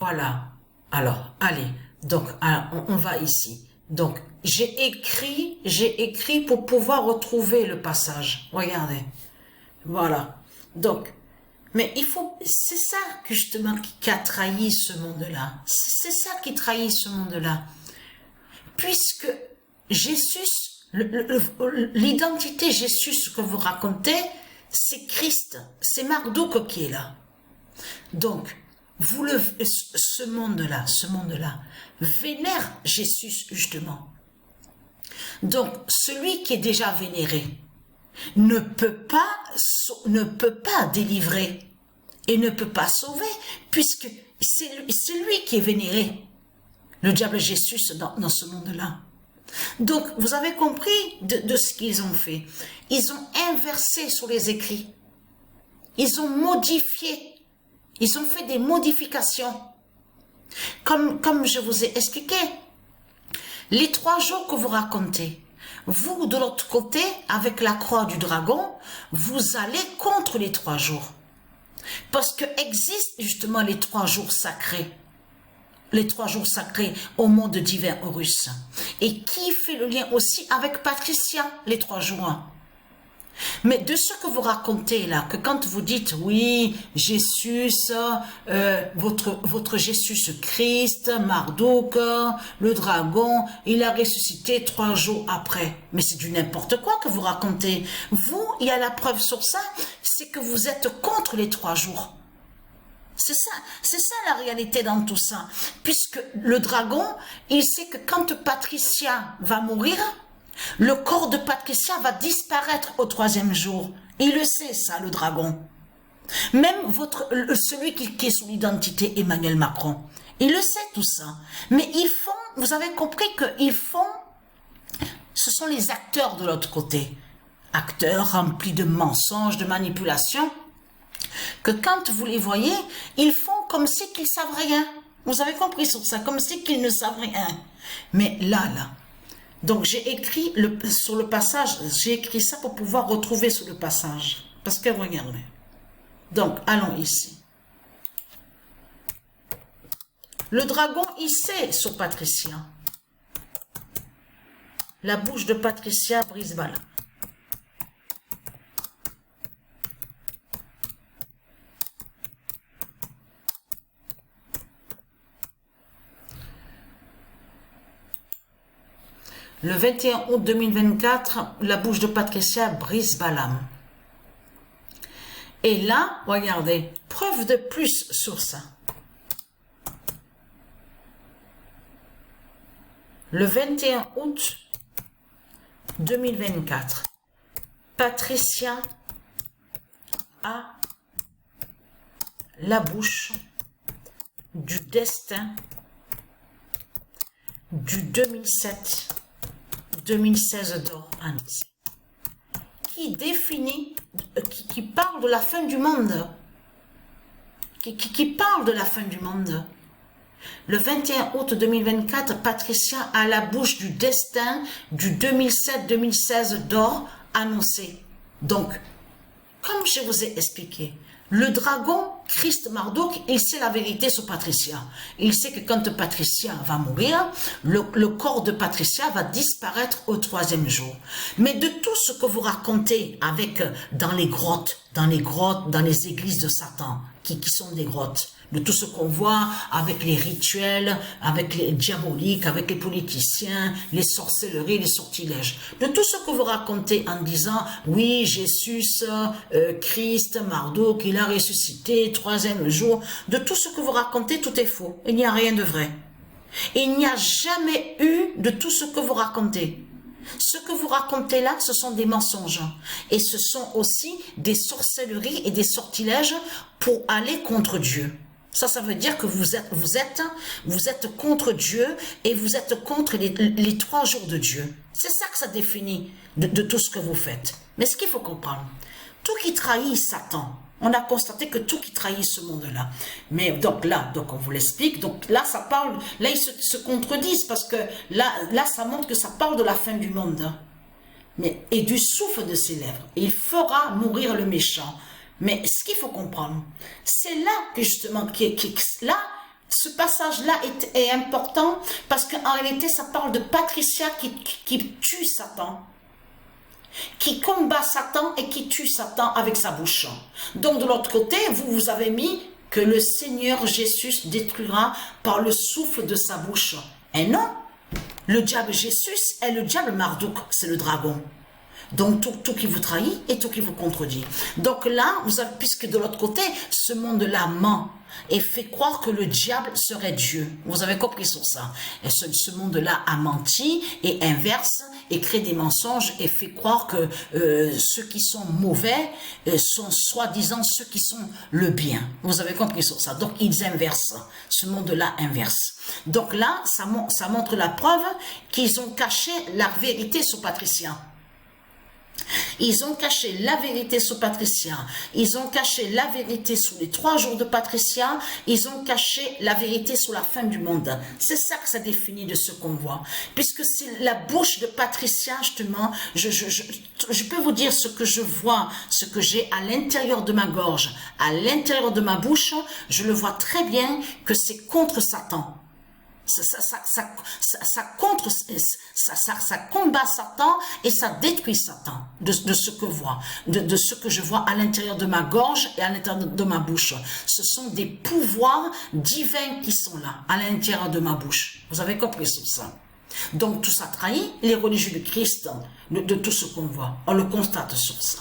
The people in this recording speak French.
Voilà. Alors, allez. Donc, on va ici. Donc, j'ai écrit pour pouvoir retrouver le passage. Regardez. Voilà. Donc, mais il faut, c'est ça que justement qui a trahi ce monde-là. C'est ça qui trahit ce monde-là. Puisque Jésus, l'identité Jésus que vous racontez, c'est Christ, c'est Marduk qui est là. Donc, ce monde-là, vénère Jésus justement. Donc, celui qui est déjà vénéré ne peut pas délivrer et ne peut pas sauver, puisque c'est lui qui est vénéré, le diable Jésus dans ce monde-là. Donc, vous avez compris de ce qu'ils ont fait. Ils ont inversé sur les écrits. Ils ont modifié. Ils ont fait des modifications. Comme je vous ai expliqué, les 3 jours que vous racontez, vous, de l'autre côté, avec la croix du dragon, vous allez contre les 3 jours. Parce que existent justement les 3 jours sacrés. Les 3 jours sacrés au monde divin Horus. Et qui fait le lien aussi avec Patricia, les 3 jours. Mais de ce que vous racontez là, que quand vous dites oui, Jésus, votre Jésus Christ, Marduk, le dragon, il a ressuscité 3 jours après. Mais c'est du n'importe quoi que vous racontez. Vous, il y a la preuve sur ça, c'est que vous êtes contre les 3 jours. C'est ça la réalité dans tout ça. Puisque le dragon, il sait que quand Patricia va mourir, le corps de Patricia va disparaître au 3e jour. Il le sait, ça, le dragon. Même celui qui est son identité, Emmanuel Macron, il le sait tout ça. Mais ils font, vous avez compris qu'ils font, ce sont les acteurs de l'autre côté. Acteurs remplis de mensonges, de manipulations, que quand vous les voyez, ils font comme si qu'ils savent rien. Vous avez compris sur ça, comme si qu'ils ne savent rien. Mais là, donc j'ai écrit sur le passage, j'ai écrit ça pour pouvoir retrouver sur le passage. Parce que regardez. Donc, allons ici. Le dragon, il sait sur Patricia. La bouche de Patricia Brisbane. Le 21 août 2024, la bouche de Patricia brise Balaam. Et là, regardez, preuve de plus sur ça. Le 21 août 2024, Patricia a la bouche du destin du 2016 d'or annoncé, qui définit, qui parle de la fin du monde, qui parle de la fin du monde. Le 21 août 2024, Patricia a la bouche du destin du 2007-2016 d'or annoncé. Donc, comme je vous ai expliqué, le dragon, Christ Marduk, il sait la vérité sur Patricia. Il sait que quand Patricia va mourir, le corps de Patricia va disparaître au 3e jour. Mais de tout ce que vous racontez avec dans les grottes, dans les églises de Satan, qui sont des grottes, de tout ce qu'on voit avec les rituels, avec les diaboliques, avec les politiciens, les sorcelleries, les sortilèges. De tout ce que vous racontez en disant, oui, Jésus, Christ, Marduk, il a ressuscité, 3e jour. De tout ce que vous racontez, tout est faux. Il n'y a rien de vrai. Il n'y a jamais eu de tout ce que vous racontez. Ce que vous racontez là, ce sont des mensonges. Et ce sont aussi des sorcelleries et des sortilèges pour aller contre Dieu. Ça veut dire que vous êtes contre Dieu et vous êtes contre les 3 jours de Dieu. C'est ça que ça définit de tout ce que vous faites. Mais ce qu'il faut comprendre, tout qui trahit Satan, on a constaté que tout qui trahit ce monde-là. Mais donc on vous l'explique. Donc là, ça parle, là ils se contredisent parce que là, ça montre que ça parle de la fin du monde. Mais, et du souffle de ses lèvres. Et il fera mourir le méchant. Mais ce qu'il faut comprendre, c'est là que justement, là, ce passage-là est important parce qu'en réalité, ça parle de Patricia qui tue Satan, qui combat Satan et qui tue Satan avec sa bouche. Donc de l'autre côté, vous avez mis que le Seigneur Jésus détruira par le souffle de sa bouche. Et non, le diable Jésus est le diable Marduk, c'est le dragon. Donc tout qui vous trahit et tout qui vous contredit. Donc là, puisque de l'autre côté, ce monde-là ment et fait croire que le diable serait Dieu. Vous avez compris sur ça. Et ce monde-là a menti et inverse et crée des mensonges et fait croire que ceux qui sont mauvais sont soi-disant ceux qui sont le bien. Vous avez compris sur ça. Donc ils inversent. Ce monde-là inverse. Donc là, ça montre la preuve qu'ils ont caché la vérité sur Patricia. Ils ont caché la vérité sur Patricia, ils ont caché la vérité sur les 3 jours de Patricia, ils ont caché la vérité sur la fin du monde. C'est ça que ça définit de ce qu'on voit. Puisque c'est la bouche de Patricia, justement, je peux vous dire ce que je vois, ce que j'ai à l'intérieur de ma gorge, à l'intérieur de ma bouche, je le vois très bien que c'est contre Satan. Ça combat Satan et ça détruit Satan de ce que ce que je vois à l'intérieur de ma gorge et à l'intérieur de ma bouche. Ce sont des pouvoirs divins qui sont là, à l'intérieur de ma bouche. Vous avez compris sur ça? Donc tout ça trahit les religieux du Christ, de tout ce qu'on voit. On le constate sur ça.